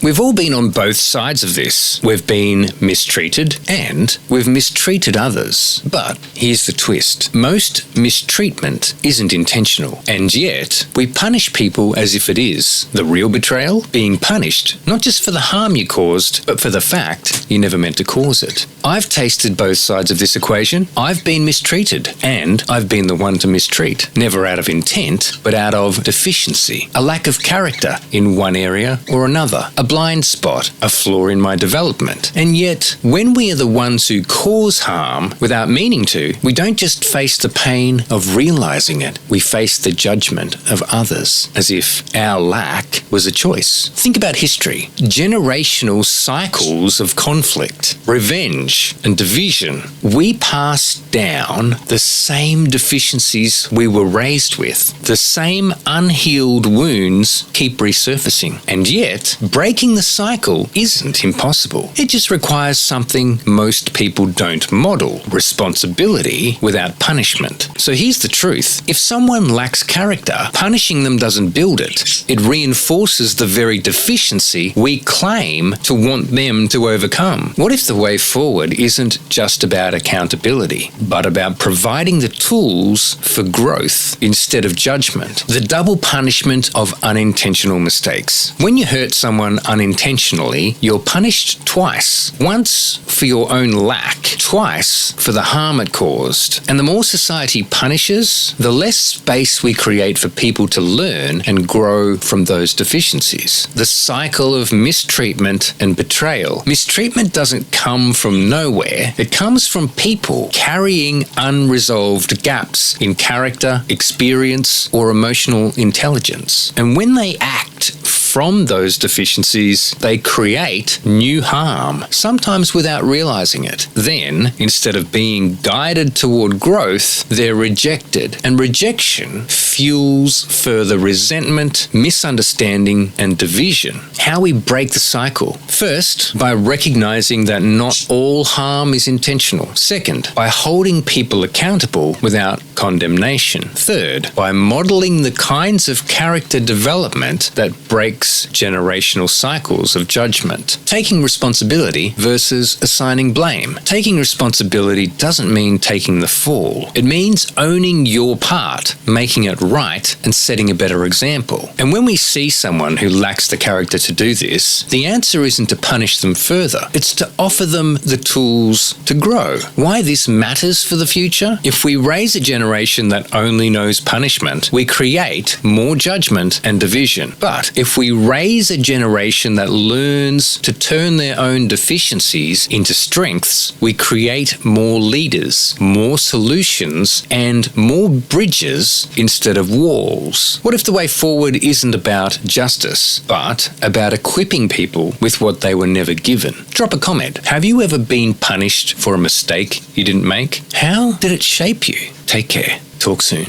We've all been on both sides of this. We've been mistreated and we've mistreated others. But here's the twist. Most mistreatment isn't intentional, and yet we punish people as if it is. The real betrayal? Being punished, not just for the harm you caused, but for the fact you never meant to cause it. I've tasted both sides of this equation. I've been mistreated, and I've been the one to mistreat. Never out of intent, but out of deficiency. A lack of character in one area or another. A blind spot, a flaw in my development. And yet, when we are the ones who cause harm without meaning to, we don't just face the pain of realizing it. We face the judgment of others, as if our lack was a choice. Think about history. Generational cycles of conflict, revenge, and division. We pass down the same deficiencies we were raised with. The same unhealed wounds keep resurfacing. And yet, breaking the cycle isn't impossible. It just requires something most people don't model: responsibility without punishment. So here's the truth. If someone lacks character, punishing them doesn't build it. It reinforces the very deficiency we claim to want them to overcome. What if the way forward isn't just about accountability, but about providing the tools for growth instead of judgment? The double punishment of unintentional mistakes. When you hurt someone unintentionally, you're punished twice. Once for your own lack, twice for the harm it caused. And the more society punishes, the less space we create for people to learn and grow from those deficiencies. The cycle of mistreatment and betrayal. Mistreatment doesn't come from nowhere. It comes from people carrying unresolved gaps in character, experience, or emotional intelligence. And when they act from those deficiencies, they create new harm, sometimes without realizing it. Then, instead of being guided toward growth, they're rejected. And rejection fuels further resentment, misunderstanding, and division. How we break the cycle. First, by recognizing that not all harm is intentional. Second, by holding people accountable without condemnation. Third, by modeling the kinds of character development that breaks generational cycles of judgment. Taking responsibility versus assigning blame. Taking responsibility doesn't mean taking the fall. It means owning your part, making it right, and setting a better example. And when we see someone who lacks the character to do this, the answer isn't to punish them further. It's to offer them the tools to grow. Why this matters for the future? If we raise a generation that only knows punishment, we create more judgment and division. But if we raise a generation that learns to turn their own deficiencies into strengths, we create more leaders, more solutions, and more bridges instead of walls. What if the way forward isn't about justice, but about equipping people with what they were never given? Drop a comment. Have you ever been punished for a mistake you didn't make? How did it shape you? Take care. Talk soon.